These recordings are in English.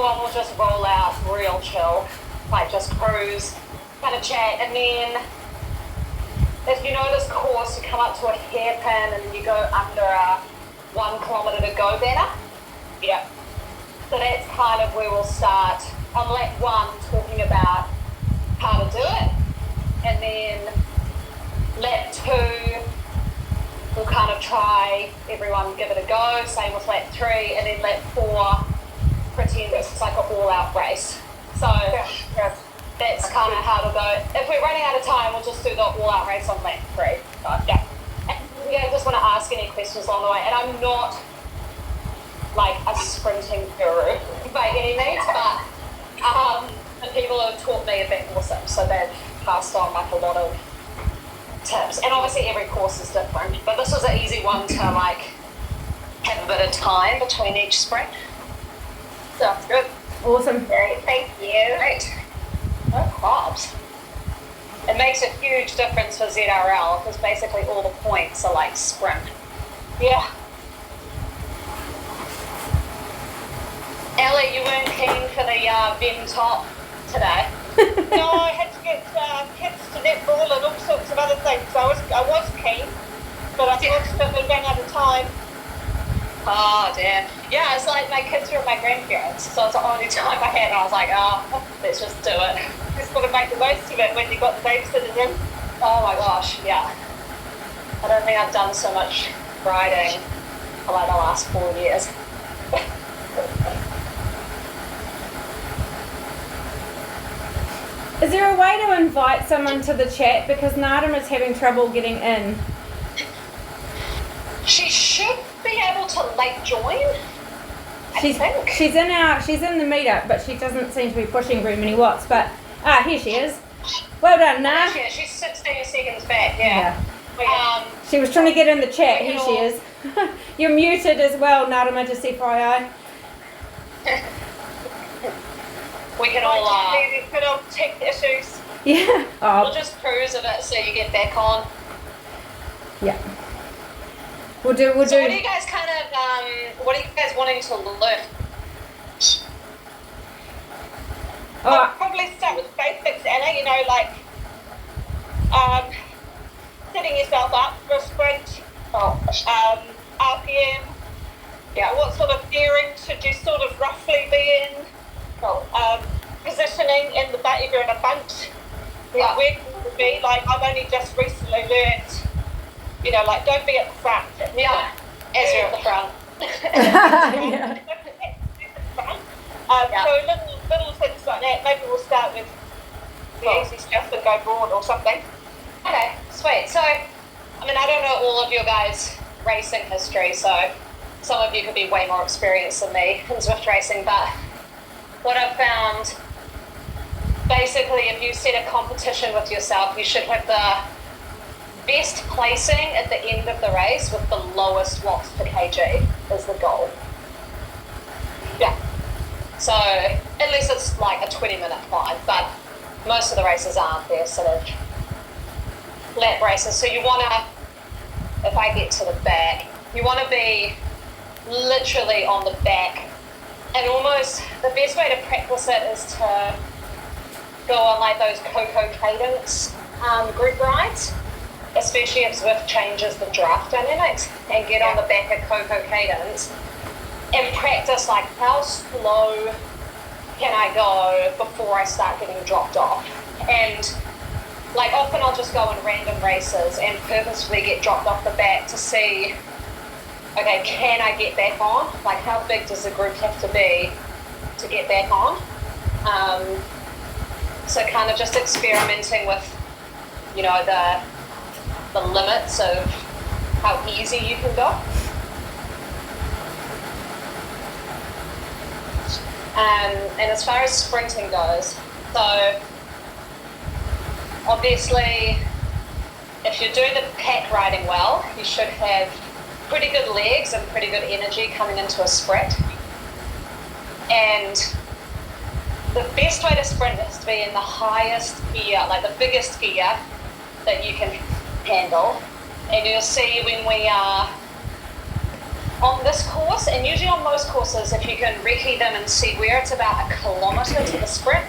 everyone will just roll out real chill, like just cruise, kind of chat, and then if you know this course, you come up to a hairpin and then you go under a 1 kilometre to go better. Yeah. So that's kind of where we'll start on lap 1, talking about how to do it, and then lap 2, we'll kind of try, everyone give it a go, same with lap 3, and then lap 4, pretend it's like an all-out race. So that's kind of how to go. If we're running out of time, we'll just do the all-out race on lap 3. So, yeah. And I just want to ask any questions along the way, and I'm not like a sprinting guru by any means, but the people have taught me a bit awesome, so they've passed on like a lot of tips. And obviously every course is different, but this was an easy one to like have a bit of time between each sprint. Sounds good. Awesome. Great, thank you. Great. No probs. It makes a huge difference for ZRL because basically all the points are like sprint. Yeah. Ellie, you weren't keen for the Vim top today? No, I had to get kids to netball and all sorts of other things. I was keen, but unfortunately ran out of time. Oh dear. Yeah, it's like my kids were with my grandparents, so it's the only time I had, and I was like, oh, let's just do it. Just got to make the most of it when you got the babysitters in. Oh my gosh, yeah. I don't think I've done so much riding for like the last 4 years. Is there a way to invite someone to the chat, because Nadam is having trouble getting in? She should be able to late join. She's in the meetup, but she doesn't seem to be pushing very many watts. But here she is. Well done, Nah. Yeah, she's 16 seconds back. Yeah. She was trying to get in the chat. Here she is. You're muted as well, Nadam, just FYI. We can all Good old tech issues. Yeah. We'll just cruise a bit so you get back on. Yeah. We'll do. So what are you guys what are you guys wanting to learn? I'll probably start with basics, Anna, you know, like setting yourself up for a sprint, RPM, what sort of gearing should you sort of roughly be in, positioning in the back if you're in a bunch, where can you be, like I've only just recently learned, you know, like don't be at the front. Yeah, as you're at the front. So little things like that. Maybe we'll start with the easy stuff and go broad or something. Okay, sweet. So, I mean, I don't know all of your guys' racing history, so some of you could be way more experienced than me in Zwift racing, but what I've found, basically, if you set a competition with yourself, you should have the best placing at the end of the race with the lowest watts per kg is the goal. Yeah. So, at least it's like a 20-minute climb, but most of the races aren't. They're sort of lap races. So you want to, if I get to the back, you want to be literally on the back. And almost the best way to practice it is to go on like those Coco Cadence group rides, especially if Zwift changes the draft dynamics, and get on the back of Coco Cadence and practice like how slow can I go before I start getting dropped off. And like often I'll just go in random races and purposefully get dropped off the back to see, okay, can I get back on? Like how big does the group have to be to get back on? So kind of just experimenting with, you know, the limits of how easy you can go. And as far as sprinting goes, so obviously if you're doing the pack riding well, you should have pretty good legs and pretty good energy coming into a sprint. And the best way to sprint is to be in the highest gear, like the biggest gear that you can handle. And you'll see when we are on this course, and usually on most courses, if you can recce them and see where it's about 1 kilometre to the sprint,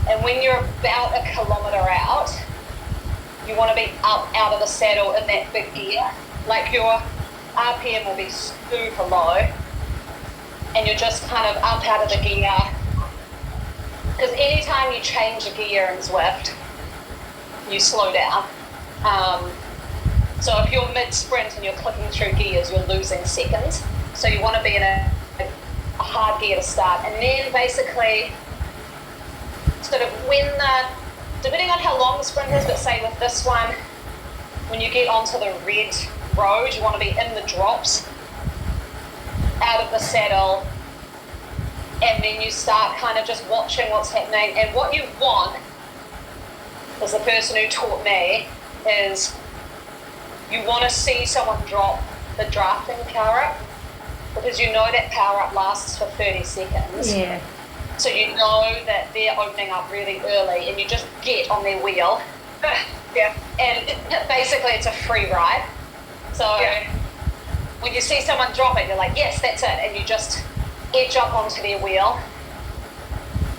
and when you're about 1 kilometre out, you want to be up out of the saddle in that big gear. Like your RPM will be super low, and you're just kind of up out of the gear. Because anytime you change a gear in Zwift, you slow down. So if you're mid-sprint and you're clicking through gears, you're losing seconds. So you want to be in a hard gear to start. And then basically, sort of depending on how long the sprint is, but say with this one, when you get onto the red road, you want to be in the drops, out of the saddle, and then you start kind of just watching what's happening. And what you want, as the person who taught me, is you want to see someone drop the drafting power up, because you know that power up lasts for 30 seconds. Yeah. So you know that they're opening up really early, and you just get on their wheel. Yeah. And basically it's a free ride. So when you see someone drop it, you're like, yes, that's it. And you just edge up onto their wheel.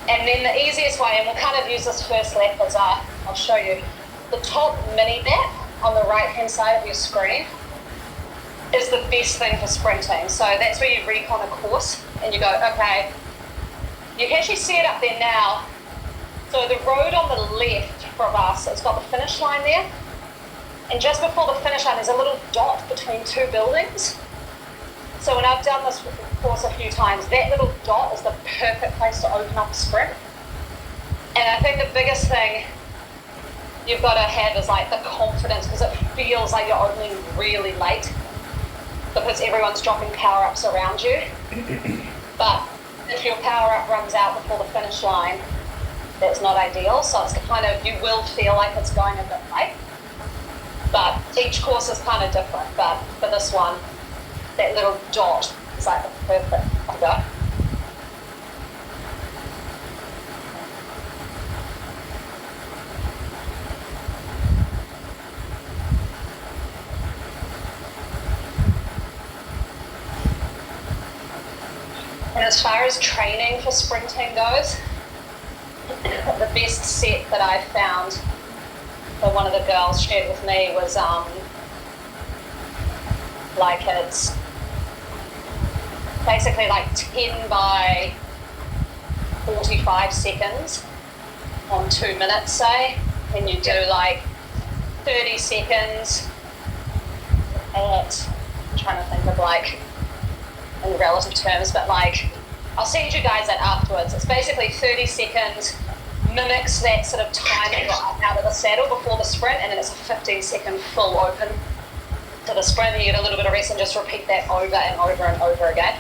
And then the easiest way, and we'll kind of use this first lap as I'll show you, the top mini map on the right hand side of your screen is the best thing for sprinting. So that's where you recon a course and you go, okay, you can actually see it up there now. So the road on the left from us, it's got the finish line there. And just before the finish line, there's a little dot between two buildings. So when I've done this course a few times, that little dot is the perfect place to open up a sprint. And I think the biggest thing you've got to have is like the confidence, because it feels like you're opening really late because everyone's dropping power-ups around you. But if your power-up runs out before the finish line, that's not ideal. So it's kind of, you will feel like it's going a bit late. But each course is kind of different. But for this one, that little dot is like the perfect go. And as far as training for sprinting goes, the best set that I found that one of the girls shared with me was like it's basically like 10 by 45 seconds on 2 minutes, say, and you do like 30 seconds at, I'm trying to think of like in relative terms, but like I'll send you guys that afterwards. It's basically 30 seconds, mimics that sort of time you got out of the saddle before the sprint, and then it's a 15-second full open to the sprint, and you get a little bit of rest and just repeat that over and over and over again.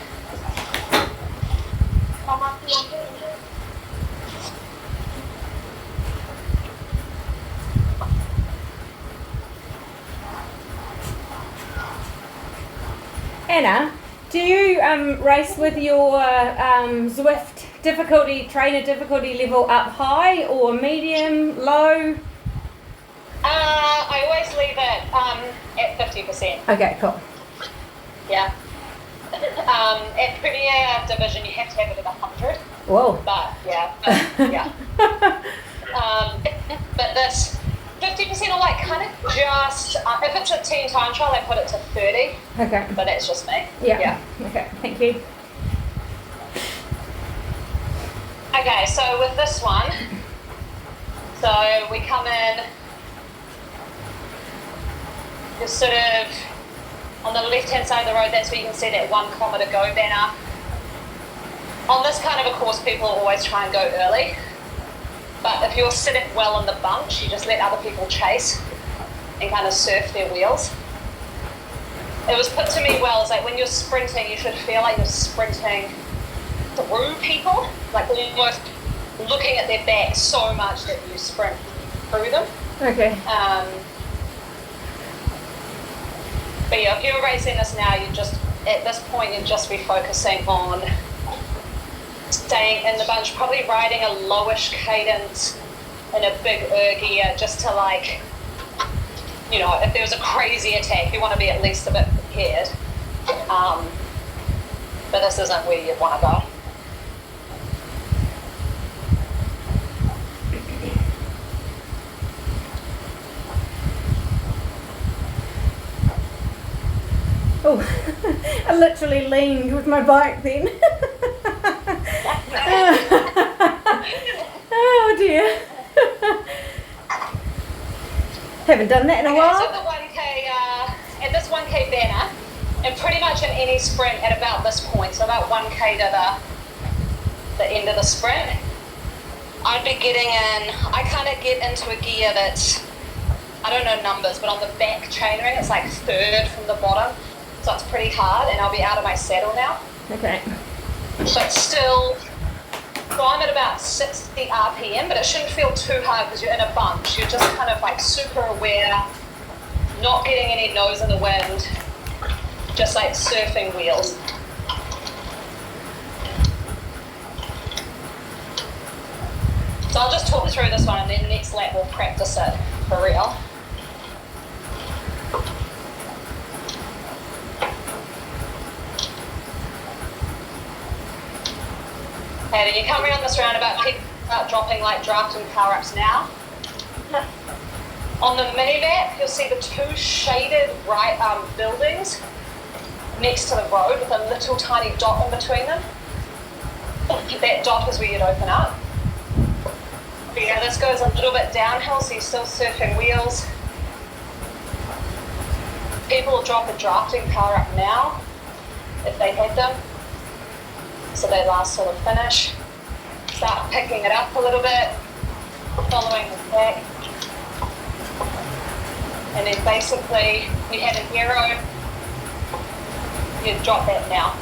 Anna, do you race with your Zwift trainer difficulty level up high or medium, low? I always leave it at 50%. Okay, cool. Yeah. At Premier Division, you have to have it at 100. Whoa. But yeah, yeah. But this 50% or like kind of just, if it's a team time trial, I put it to 30. Okay. But that's just me. Yeah. Okay, thank you. Okay, so with this one, so we come in, just sort of on the left-hand side of the road, that's where you can see that 1 kilometre go banner. On this kind of a course, people always try and go early. But if you're sitting well in the bunch, you just let other people chase and kind of surf their wheels. It was put to me well, it's like when you're sprinting, you should feel like you're sprinting through people, like almost looking at their back so much that you sprint through them. Okay. But yeah, if you're racing this now, you just, at this point, you'd just be focusing on staying in the bunch, probably riding a lowish cadence in a big gear, just to like, you know, if there was a crazy attack, you want to be at least a bit prepared. But this isn't where you'd want to go. Oh, I literally leaned with my bike then. Oh dear. Haven't done that in a while. So the 1K, at this 1K banner, and pretty much in any sprint at about this point, so about 1K to the end of the sprint, I'd be getting in, I kind of get into a gear that's, I don't know numbers, but on the back chainring, it's like third from the bottom. So it's pretty hard, and I'll be out of my saddle now. Okay. But still, so I'm at about 60 RPM, but it shouldn't feel too hard because you're in a bunch. You're just kind of like super aware, not getting any nose in the wind, just like surfing wheels. So I'll just talk through this one, and then the next lap we'll practice it for real. And you come around this roundabout, people start dropping like draft and power ups now. On the mini map, you'll see the two shaded right buildings next to the road with a little tiny dot in between them. That dot is where you'd open up. So this goes a little bit downhill, so you're still surfing wheels. People will drop a drafting power up now if they had them. So they last till the finish. Start picking it up a little bit, following the pack. And then basically, you had a hero, you drop that now.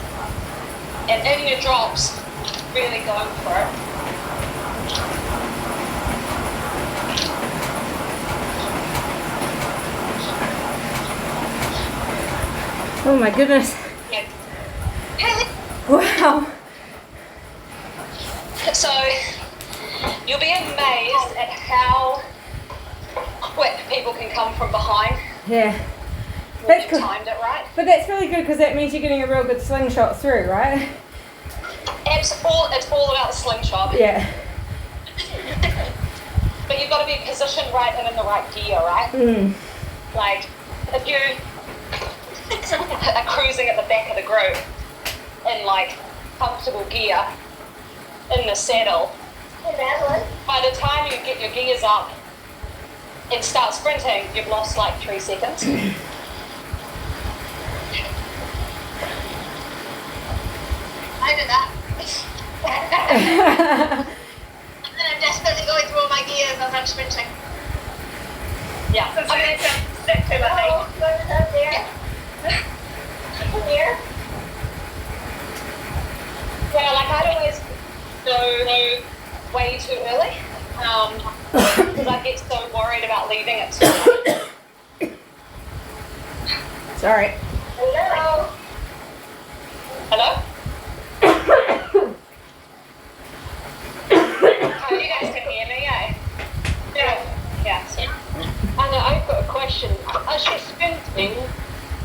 And in your drops, really going for it. Oh my goodness. Yeah. Wow. So you'll be amazed at how quick people can come from behind Yeah. when That's you've good. timed it right. But that's really good because that means you're getting a real good slingshot through, right? It's all about the slingshot. Yeah. But you've got to be positioned right and in the right gear, right? Mm. Like, if you are cruising at the back of the group in like comfortable gear in the saddle, by the time you get your gears up and start sprinting, you've lost like 3 seconds. I did that. And then I'm desperately going through all my gears as I'm sprinting. Yeah. So it's stick to the thing. Here. Yeah, like I'd always go way too early because I get so worried about leaving it too late. Sorry. Hello. Hello? Oh, you guys can hear me, eh? Yeah. Yeah. So, Anna, I've got a question. As you're sprinting,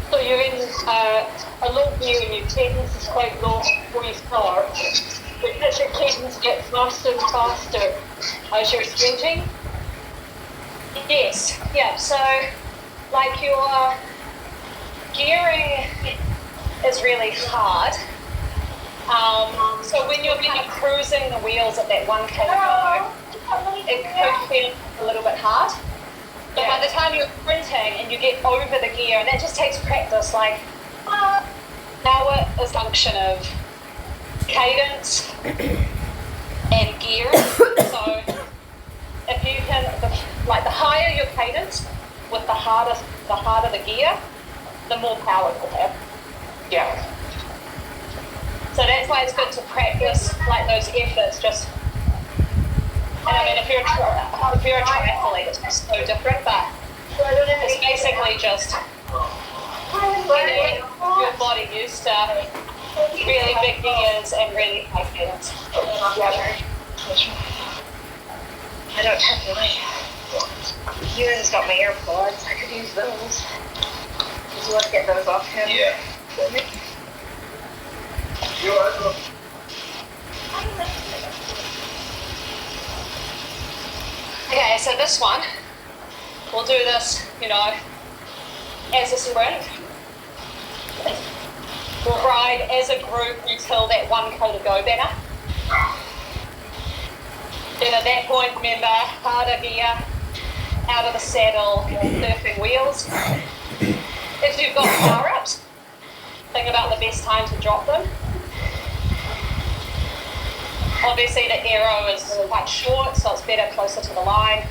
so you're in a low gear and your cadence is quite low before you start, but as your cadence gets faster and faster as you're sprinting? yes. Yeah. So, like your gearing is really hard. So when you're kind of cruising the wheels at that 1K go, it could feel a little bit hard. But by the time you're sprinting and you get over the gear, and that just takes practice, like now it is a function of cadence and gear. So if you can, the higher your cadence with the harder the gear, the more power you'll have. Yeah. So that's why it's good to practice like those efforts. Just, and I mean, if you're a triathlete, it's just so different. But it's basically just getting your body used to really big gears and really high cadence. I don't have my ear's got my AirPods. I could use those. Did you want to get those off him? Yeah. Okay, so this one, we'll do this, as a sprint. We'll ride as a group until that 1K to go banner. Then at that point, remember, harder gear, out of the saddle, surfing wheels. If you've got power-ups, think about the best time to drop them. Obviously the arrow is quite short, so it's better closer to the line.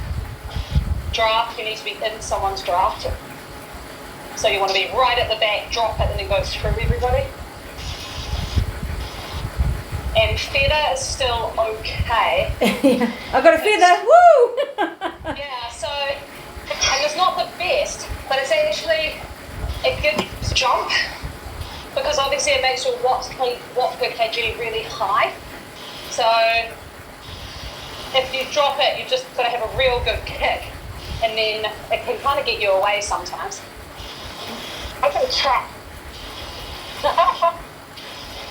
Draft, you need to be in someone's draft. So you want to be right at the back, drop it, and then go through everybody. And feather is still okay. Yeah. I've got a feather, woo! Yeah, so, and it's not the best, but it's actually, it gives jump, because obviously it makes your watt per kg really high. So, if you drop it, you just got to have a real good kick, and then it can kind of get you away sometimes. I can try.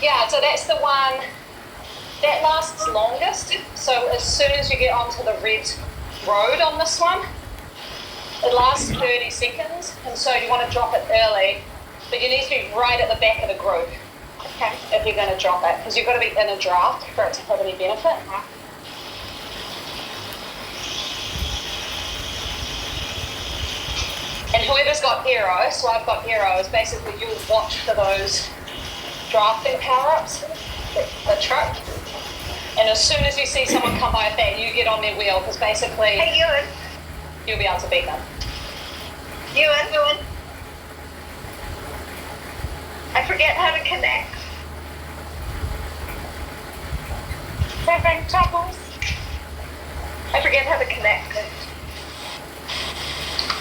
Yeah, so that's the one that lasts longest. So as soon as you get onto the red road on this one, it lasts 30 seconds, and so you want to drop it early, but you need to be right at the back of the group, okay, if you're going to drop it, because you've got to be in a draft for it to have any benefit. And whoever's got arrow, so I've got arrows, basically you'll watch for those drafting power-ups, the truck. And as soon as you see someone come by with that, you get on their wheel, because basically Hey, Ewan. you'll be able to beat them. Ewan. I forget how to connect. Having troubles. I forget how to connect.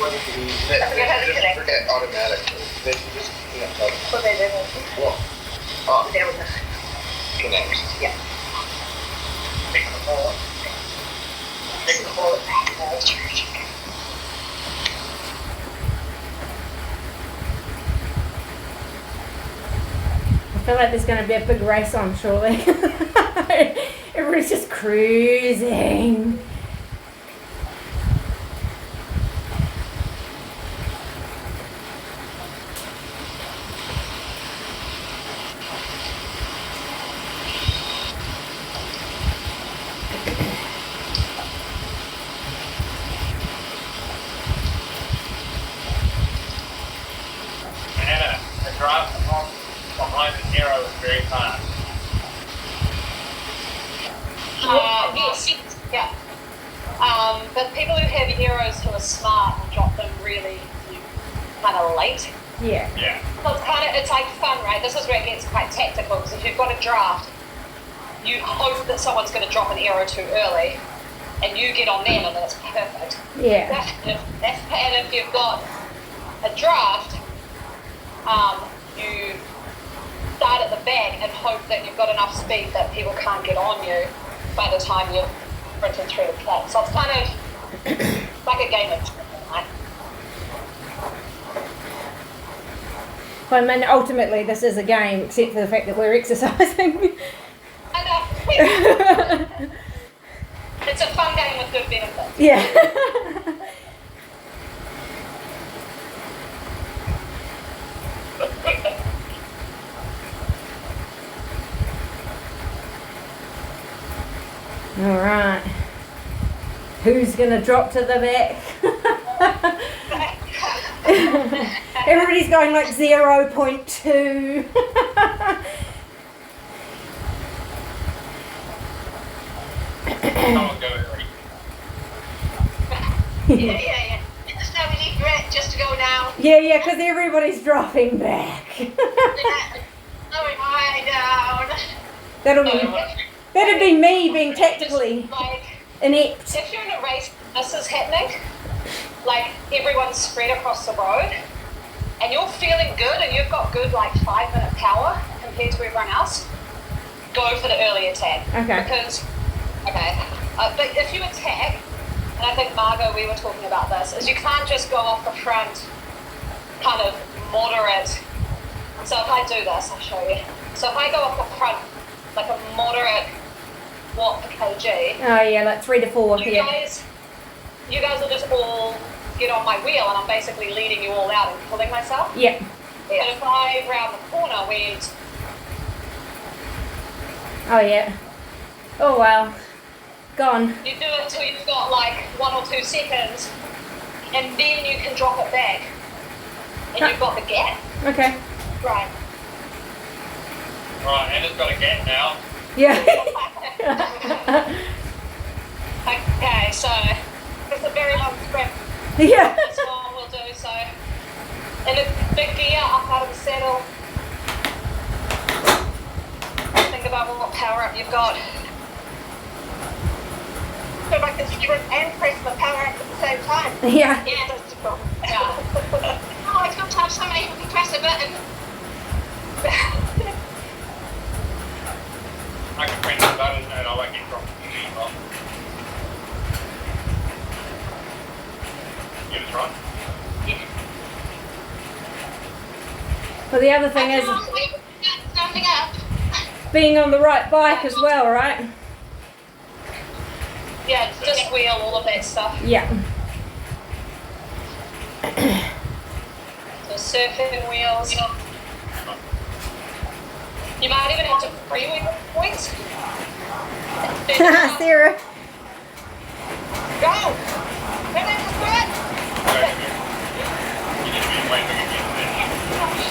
Just forget automatically. Then you just So they didn't. There we go. connect. Yeah. I feel like there's going to be a big race on shortly. Everybody's just cruising. Anna, the drive behind the arrow is very fast. Yes, yeah. But people who have arrows who are smart will drop them really kind of late. Yeah. Yeah. So it's like fun, right? This is where it gets quite tactical, because if you've got a draft, you hope that someone's going to drop an arrow too early, and you get on them, and then it's perfect. Yeah. And if you've got a draft, you start at the back and hope that you've got enough speed that people can't get on you by the time you've sprinted through the plot. So it's kind of like a game of, right? Well, I mean, ultimately, this is a game, except for the fact that we're exercising. I know. It's a fun game with good benefits. Yeah. All right. Who's gonna drop to the back? Everybody's going like 0.2. Someone go early. Yeah. It's no really threat just to go now. Yeah, because everybody's dropping back. Going high down. That'd be me being tactically Like, inept. if you're in a race, this is happening, like everyone's spread across the road, and you're feeling good, and you've got good like 5-minute power compared to everyone else, go for the early attack. Okay. But if you attack, and I think Margot, we were talking about this, is you can't just go off the front, kind of moderate. So if I do this, I'll show you. So if I go off the front, like a moderate watt per kg, Oh yeah, like 3 to 4. you Yeah. guys will just all get on my wheel, and I'm basically leading you all out and killing myself. Yeah. But if I round the corner, went, Oh yeah. Oh wow. Gone. you do it till you've got like 1 or 2 seconds, and then you can drop it back, and you've got the gap. Okay. Right. Right, Anna's got a gap now. Yeah. Okay, so it's a very long sprint. Yeah. That's what we'll do. So, in a big gear, up out of the saddle. Think about what power up you've got. So I can sprint and press the power up at the same time. Yeah. Yeah, that's difficult. Yeah. Oh, it's good to have somebody who can press a button. I can press the button and I won't get dropped. Yeah, that's right. Well, the other thing is Standing up. being on the right bike as well, right? Yeah, just wheel all of that stuff. Yeah. So surfing wheels. You might even have to free-wheel points. Sarah. Go! Then I just sprint! You need to be waiting to get this.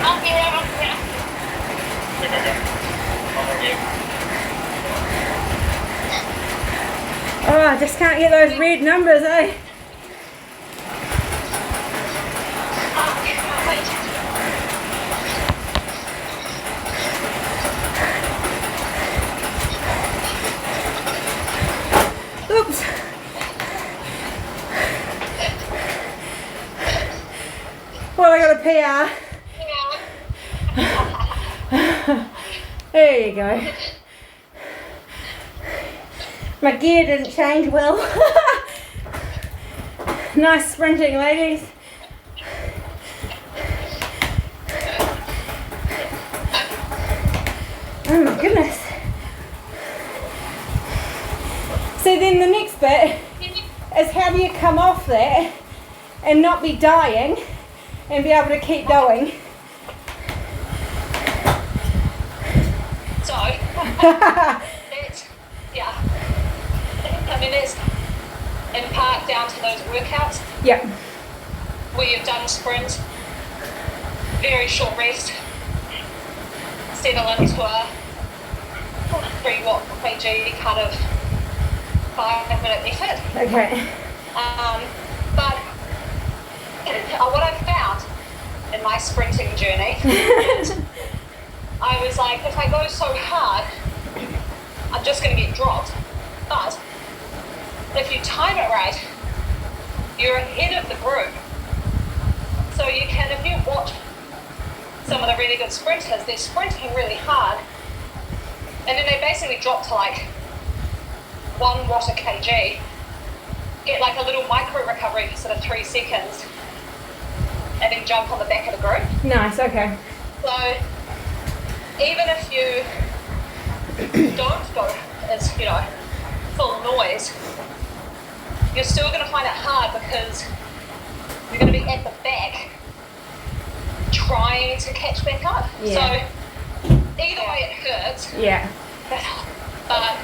Up here, up here. There we go. I'm again. Oh, I just can't get those red numbers, eh? Oops. Well, I got a PR. There you go. My gear didn't change well. Nice sprinting, ladies. Oh my goodness. So then the next bit is how do you come off that and not be dying and be able to keep going? So, it's, yeah. I mean, it's in part down to those workouts Yep. where you've done sprints, very short rest, settle into a 3 watt per kg kind of 5-minute effort. Okay. But what I've found in my sprinting journey is I was like, if I go so hard, I'm just going to get dropped. But if you time it right, you're ahead of the group. So you can, if you watch some of the really good sprinters, they're sprinting really hard, and then they basically drop to like 1 watt a kg, get like a little micro recovery for sort of 3 seconds, and then jump on the back of the group. Nice, okay. So even if you don't go as, full noise, you're still going to find it hard because you're going to be at the back trying to catch back up. Yeah. So either way it hurts, Yeah. but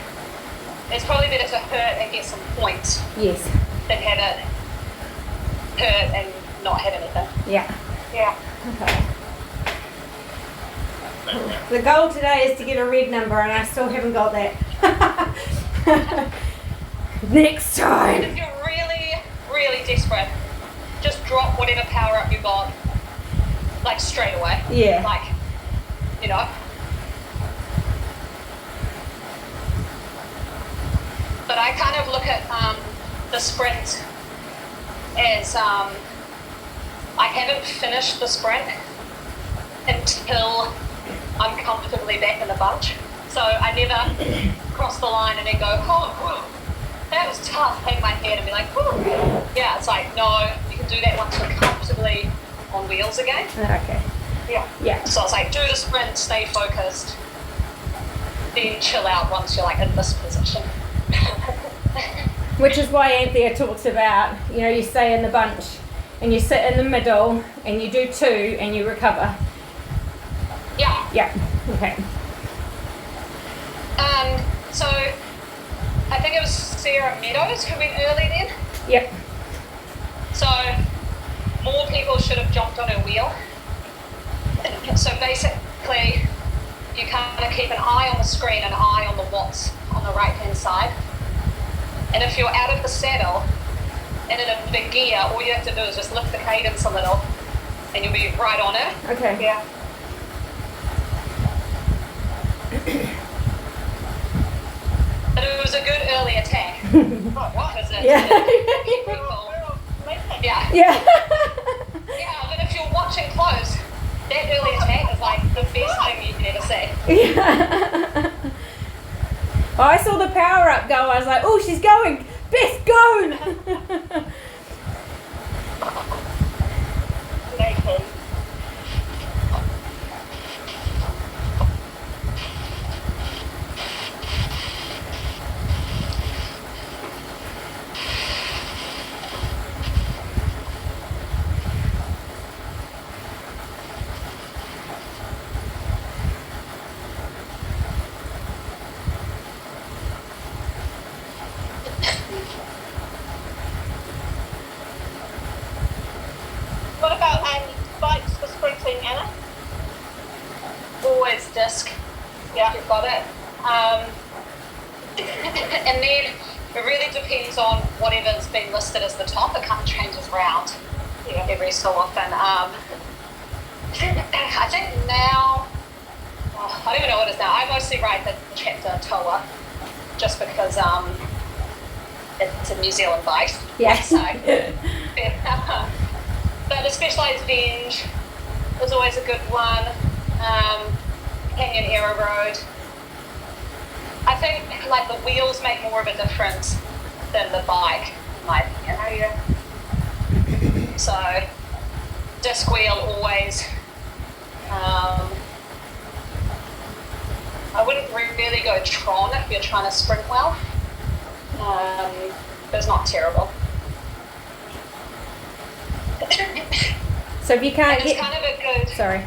it's probably better to hurt and get some points Yes. than have it hurt and not have anything. Yeah. Yeah. Okay. The goal today is to get a red number and I still haven't got that. Next And time. if you're really, really desperate, just drop whatever power up you got, like straight away. Yeah. Like, But I kind of look at the sprint as I haven't finished the sprint until I'm comfortably back in the bunch. So I never cross the line and then go, oh, that was tough, hang my head and be like, whew. Yeah, it's like, no, you can do that once you're comfortably on wheels again. Okay. Yeah. So it's like do the sprint, stay focused, then chill out once you're like in this position. Which is why Anthea talks about, you stay in the bunch and you sit in the middle and you do 2 and you recover. Yeah. Yeah. Okay. So I think it was Sarah Meadows who went early then. Yep. So more people should have jumped on her wheel. So basically, you kind of keep an eye on the screen, an eye on the watts on the right hand side. And if you're out of the saddle and in a big gear, all you have to do is just lift the cadence a little and you'll be right on it. Okay. Yeah. But it was a good early attack. Because it, Yeah. yeah. Yeah. Yeah, but if you're watching close, that early attack is like the best thing you can ever see. Yeah. I saw the power up go. I was like, oh, she's going. Beth, go. Naked. What about bikes for sprinting, Anna? Always disc. Yeah. You've got it. And then it really depends on whatever's been listed as the top. It kind of changes around every so often. I think now, I don't even know what it is now. I mostly ride the chapter Toa just because it's a New Zealand bike. Yeah. So, yeah. But the Specialized Venge is always a good one. Canyon Era Road. I think like the wheels make more of a difference than the bike, in my opinion. So disc wheel always. I wouldn't really go Tron if you're trying to sprint well. But it's not terrible. So if you can't And it's get, kind of a good. sorry.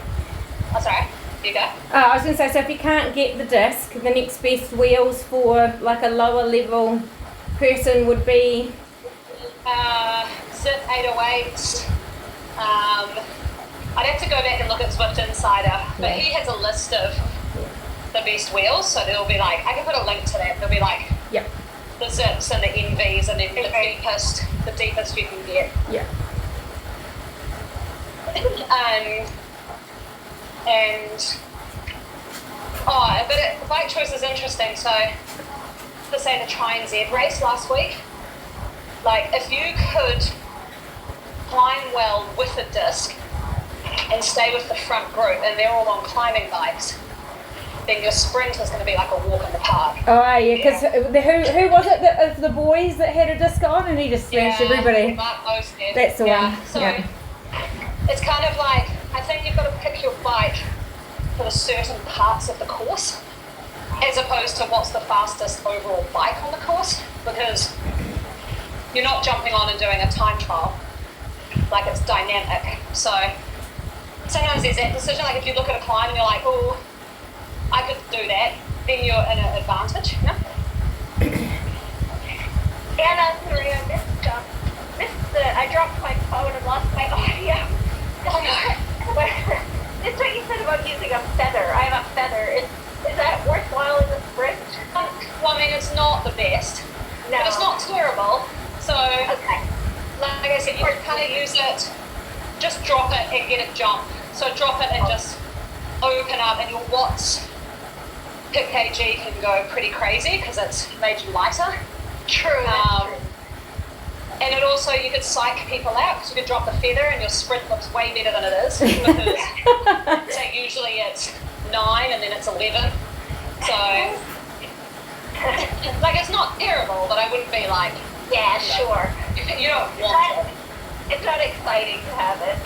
Oh, sorry. You go. I was going to say, so if you can't get the disc, the next best wheels for like a lower level person would be. Zip 808s. I'd have to go back and look at Zwift Insider, but he has a list of the best wheels, so there'll be like, I can put a link to that, there'll be like Yep. the Zips and the NVs and then the deepest you can get. Yeah. But bike choice is interesting. So, to say the Try and Z race last week, like if you could climb well with a disc and stay with the front group, and they're all on climbing bikes, then your sprint is going to be like a walk in the park. Oh yeah, because who was it that of the boys that had a disc on and he just smashed everybody? Mark Mosted. That's the one. So Yeah. it's kind of like, I think you've got to pick your bike for the certain parts of the course, as opposed to what's the fastest overall bike on the course, because you're not jumping on and doing a time trial, like it's dynamic. So sometimes there's that decision, like if you look at a climb and you're like, oh, I could do that, then you're in an advantage. Yeah? Anna, sorry, I I dropped my phone and lost my audio. Oh no. It's what you said about using a feather. I have a feather. Is that worthwhile in the sprint? Well, I mean, it's not the best, No. but it's not terrible. So, Okay. like I said, you can kind of use it, just drop it and get a jump. So drop it and just open up, and your watts per kg can go pretty crazy because it's made you lighter. True. And it also, you could psych people out because you could drop the feather and your sprint looks way better than it is, because so usually it's 9 and then it's 11. So, like, it's not terrible, but I wouldn't be like, Yeah, sure. you don't want it. It's not exciting to have it.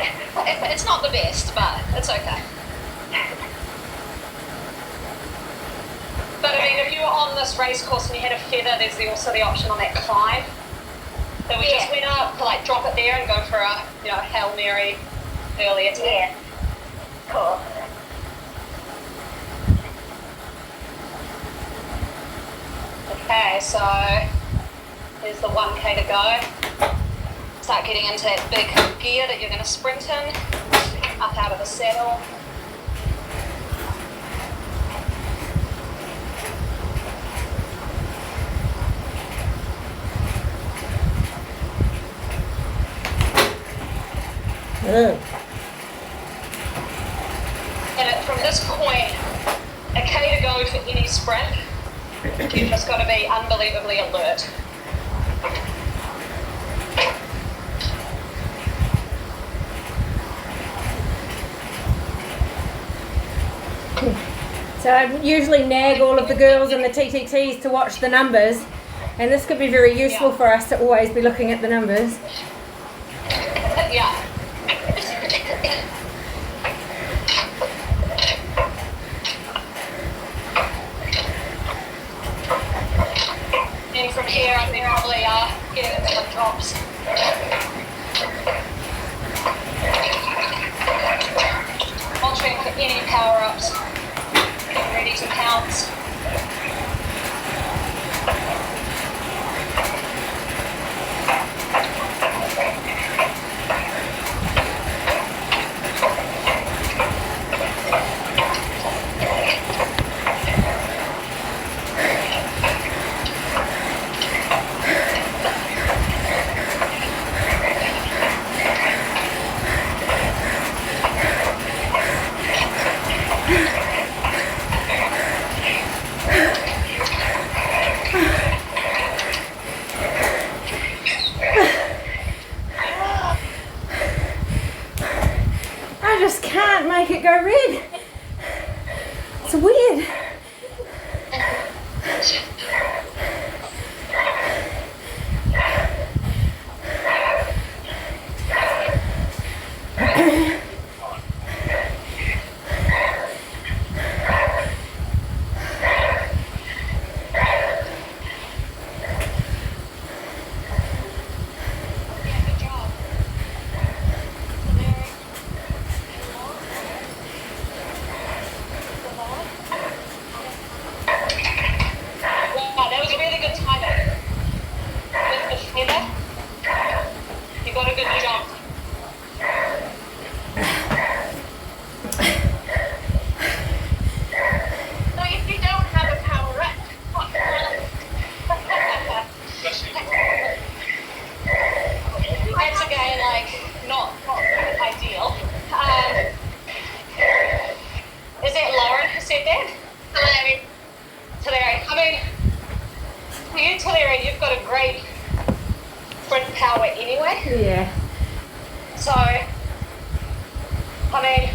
It's not the best, but it's okay. But I mean, if you were on this race course and you had a feather, there's also the option on that climb. So we just went up to like drop it there and go for a Hail Mary early attack. Yeah. Cool. Okay, so there's the 1K to go. Start getting into that big gear that you're going to sprint in, up out of the saddle. And from this point, a K to go for any sprint, you've just got to be unbelievably alert. So I usually nag all of the girls in the TTTs to watch the numbers, and this could be very useful for us to always be looking at the numbers. Yeah. And from here, I think probably getting into some drops. Watching for any power-ups. Getting ready to pounce. I just can't make it go red. It's weird. Wow, that was really good timing. With the feather, you got a good jump. So if you don't have a power up, that's again like not ideal. Is it Lauren who said that? Talera. I mean, for you, Talera, you've got a great sprint power anyway. Yeah. So, I mean,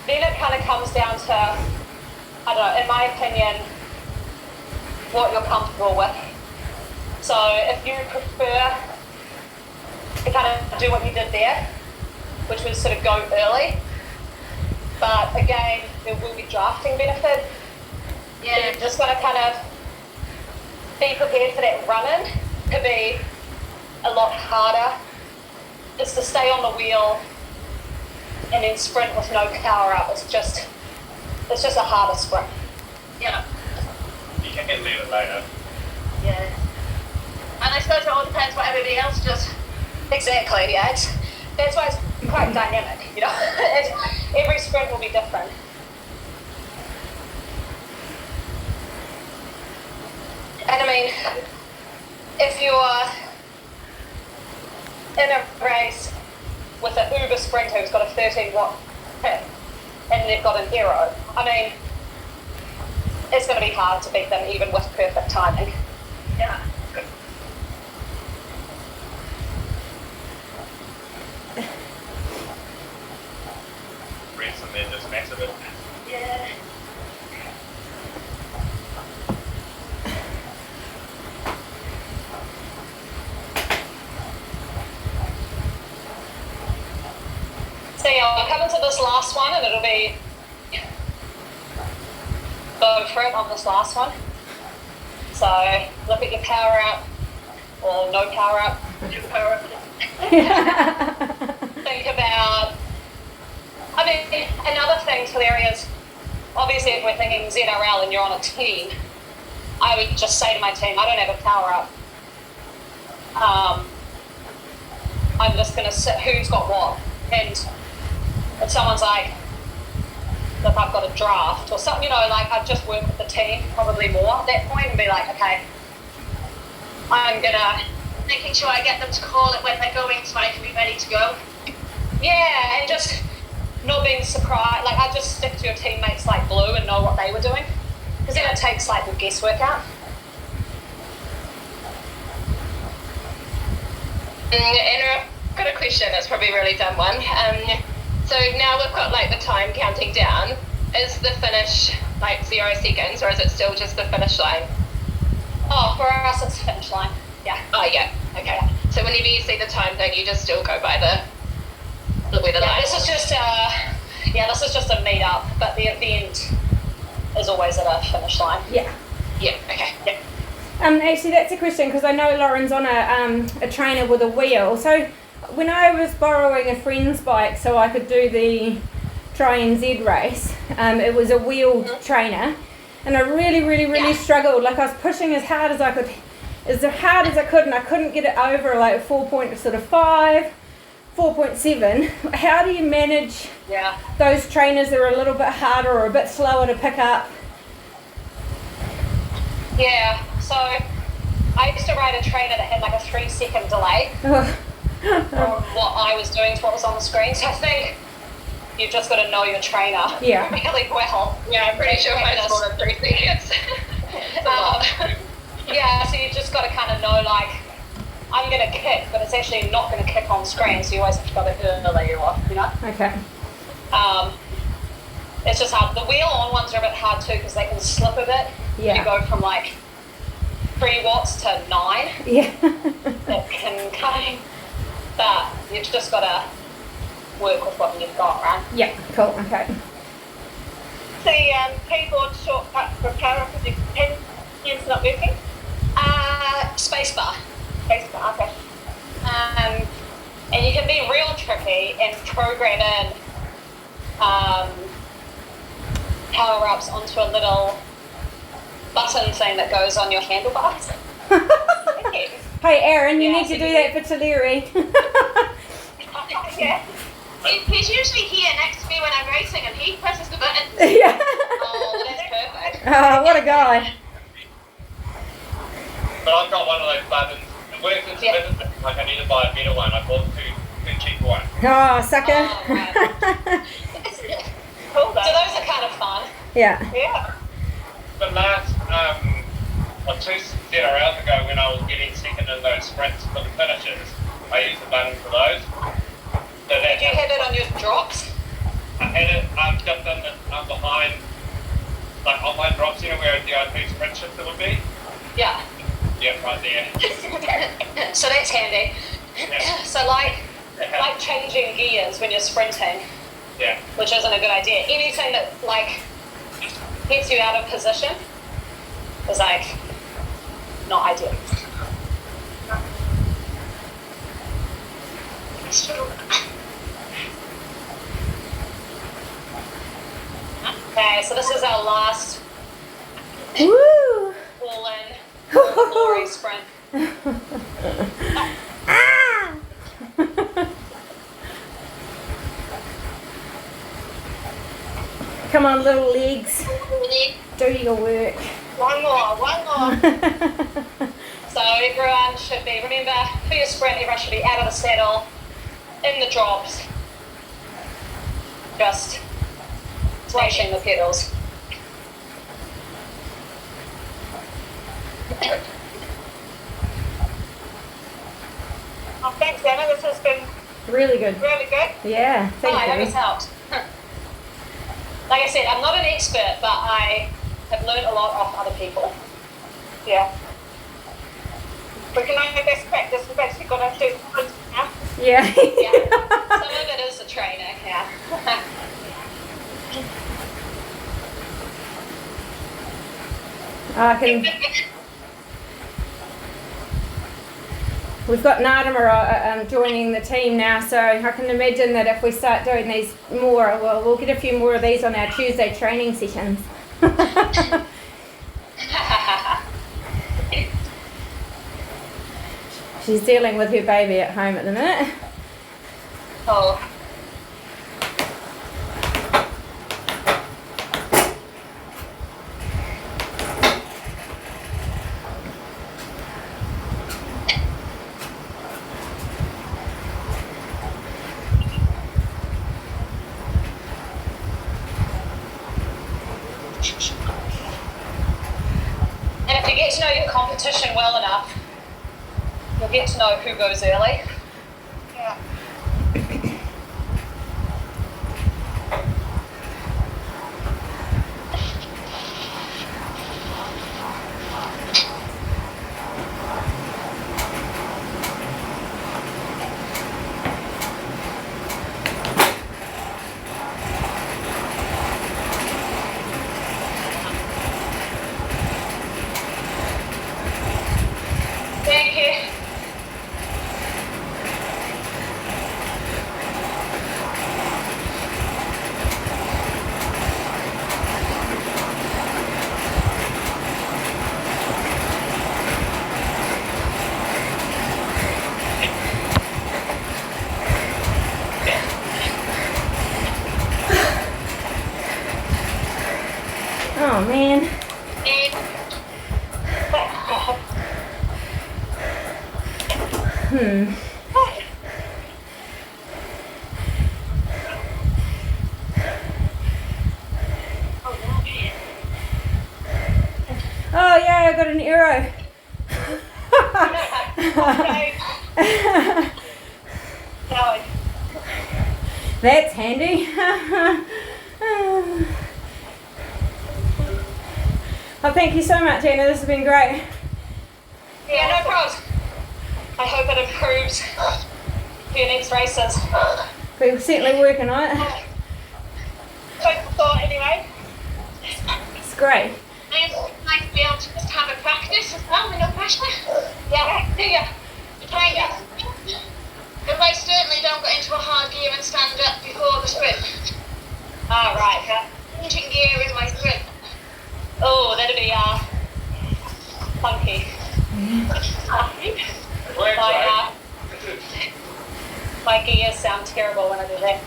then it kind of comes down to, I don't know, in my opinion, what you're comfortable with. So if you prefer to kind of do what you did there, which was sort of go early, but again, there will be drafting benefit. Yeah. You've just got to kind of be prepared for that run-in to be a lot harder. Just to stay on the wheel and then sprint with no power up. It's just a harder sprint. Yeah. You can leave it later. Yeah. And I suppose it all depends what everybody else does. Exactly, yeah. That's why it's quite dynamic, you know. Every sprint will be different. And I mean, if you're in a race with an uber sprinter who's got a 13-watt pit and they've got an aero, I mean, it's going to be hard to beat them even with perfect timing. Yeah. Rinse and then just mess it. Yeah. I'll come into this last one and it'll be go for it on this last one. So look at your power up or no power up. Power up. Think about, I mean, another thing to there is, obviously if we're thinking ZRL and you're on a team, I would just say to my team, I don't have a power up. I'm just going to sit who's got what. And if someone's like, look, I've got a draft or something, you know, like I'd just work with the team probably more at that point and be like, okay, I'm going to, Making sure I get them to call it when they're going so I can be ready to go. yeah, and just not being surprised. Like I'd just stick to your teammates like Blue and know what they were doing. Because then it takes like the guesswork out. And I've got a question. That's probably a really dumb one. So now we've got like the time counting down. Is the finish like 0 seconds, or is it still just the finish line? Oh, for us it's finish line. Yeah. Oh yeah. Okay. So whenever you see the time thing, you just still go by the weather Yeah, line. this is just a meet up, but the event is always at a finish line. Yeah. Yeah. Okay. Yeah. Actually, that's a question because I know Lauren's on a trainer with a wheel. So when I was borrowing a friend's bike so I could do the Try NZ race, it was a wheeled trainer, and I really struggled. Like I was pushing as hard as I could, and I couldn't get it over like 4.5, 4.7. How do you manage Yeah. those trainers that are a little bit harder or a bit slower to pick up? Yeah. So I used to ride a trainer that had like a 3-second delay from what I was doing to what was on the screen. So I think you've just got to know your trainer Yeah. really well. Yeah, I'm pretty sure mine's more than 3 seconds. It's a lot. Yeah, so you just got to kind of know like, I'm going to kick, but it's actually not going to kick on screen, so you always have to go a bit earlier, you know? Okay. It's just hard. The wheel on ones are a bit hard too because they can slip a bit. Yeah. You go from like 3 watts to 9. Yeah. It can kind of, but you've just got to work with what you've got, right? Yeah. Cool. Okay. The keyboard shortcut for power because your pen's not working. Spacebar. Spacebar, okay. And you can be real tricky and program in power-ups onto a little button thing that goes on your handlebars. Hey, Aaron, you Yeah, need to so do you- that for Teleri. Yeah. He's usually here next to me when I'm racing and he presses the button. Yeah. Oh, that's perfect. Oh, what a guy. But I've got one of those buttons. It works intermittently. Like I need to buy a better one. I bought two cheaper ones. Oh, sucker. Oh, right. Cool So though. those are kind of fun. Yeah. Yeah. But last, or 2 ZRLs ago when I was getting second in those sprints for the finishes, I used the button for those. So Did you have it on your drops? I had it just in the, behind, like on my drop center where the IP sprint shifter would be. Yeah. Yeah, right there. So that's handy. Yeah. So like changing gears when you're sprinting, Yeah. which isn't a good idea. Anything that like gets you out of position is like not ideal. Okay, so this is our last Woo. all-in glory sprint. Ah. Come on, little legs. Do your work. One more. So everyone should be, remember, for your sprint, everyone should be out of the saddle, in the drops, just smashing the pedals. Oh, thanks, Anna. This has been Really good. really good. Yeah, Oh, I hope thank it's you. helped. Like I said, I'm not an expert, but I have learned a lot off other people. Yeah. We can only best practice. We've actually got to do sprints now. Yeah. Yeah. Some of it is the training, yeah. We've got Nardama joining the team now, so I can imagine that if we start doing these more, we'll get a few more of these on our Tuesday training sessions. She's dealing with her baby at home at the minute. Oh. And if you get to know your competition well enough, you'll get to know who goes early. Yeah. Thank you. Oh man. Oh yeah, I got an arrow. No, That's handy. Oh, thank you so much, Anna. This has been great. Yeah, no problems. I hope it improves for your next races. We're certainly working on it. food for thought anyway. It's great. Nice to be able to just have a practice as well with no pressure. Yeah, yeah. Kind of. But I certainly don't get into a hard gear and stand up before the sprint. Ah, right. Yeah. Changing gear is my sprint. Oh, that'd be funky. My gears sound terrible when I do that.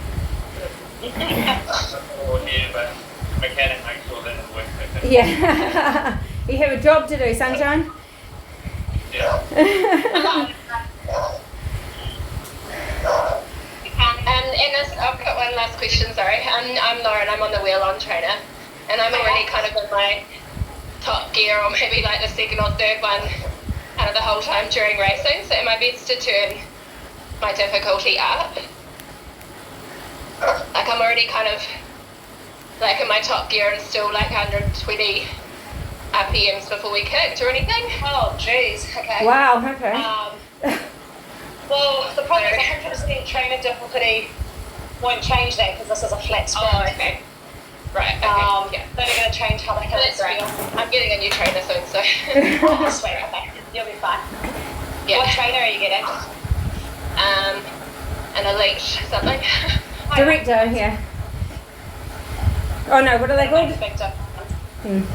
Or here, but mechanic makes sure that it works. Yeah. You have a job to do, Sunshine. Yeah. Ines, I've got one last question, sorry. I'm Lauren, I'm on the wheel-on trainer, and I'm already kind of in my top gear, or maybe like the second or third one, kind of the whole time during racing, so am I best to turn my difficulty up? Like I'm already kind of like in my top gear and still like 120 RPMs before we kicked or anything? Oh, jeez. Okay. Wow, okay. Well, the problem is 100% trainer difficulty won't change that because this is a flat sprint. Oh, okay. Right, okay, yeah. They're only going to change how the So hills that's right. feel. I'm getting a new trainer soon, so Oh, sweet. Okay. You'll be fine. yeah. What trainer are you getting? An elite something. Director, yeah. Oh no, what are they called? Big difference.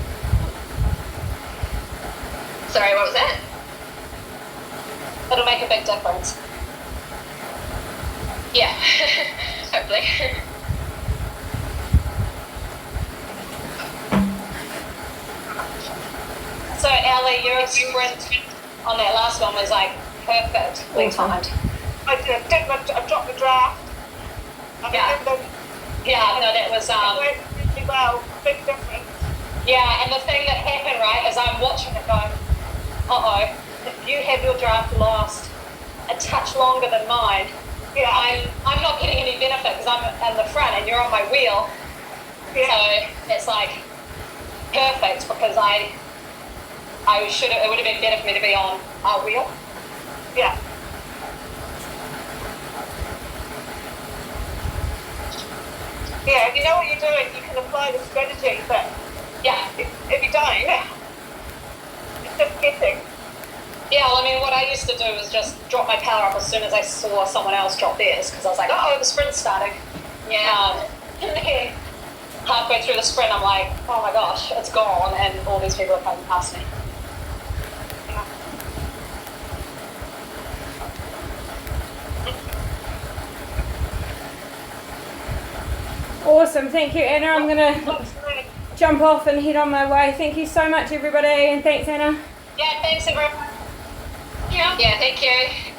Sorry, what was that? It'll make a big difference. Yeah, hopefully. So, Ellie, your sprint on that last one was like perfectly timed. I dropped the draft. Yeah. Yeah, no, that was It went really well. Big difference. yeah, and the thing that happened, right, is I'm watching it going, if you have your draft last a touch longer than mine, Yeah. I'm not getting any benefit because I'm in the front and you're on my wheel. Yeah. So it's like perfect because it would have been better for me to be on our wheel. Yeah. Yeah, if you know what you're doing, you can apply the strategy, but Yeah. if you don't, it's just guessing. Yeah, well, I mean, what I used to do was just drop my power up as soon as I saw someone else drop theirs, because I was like, oh, the sprint's starting. Yeah. And then halfway through the sprint, I'm like, oh my gosh, it's gone, and all these people are coming past me. Awesome, thank you, Anna. I'm gonna jump off and head on my way. Thank you so much, everybody, and thanks, Anna. Yeah, thanks, everyone. Yeah, thank you.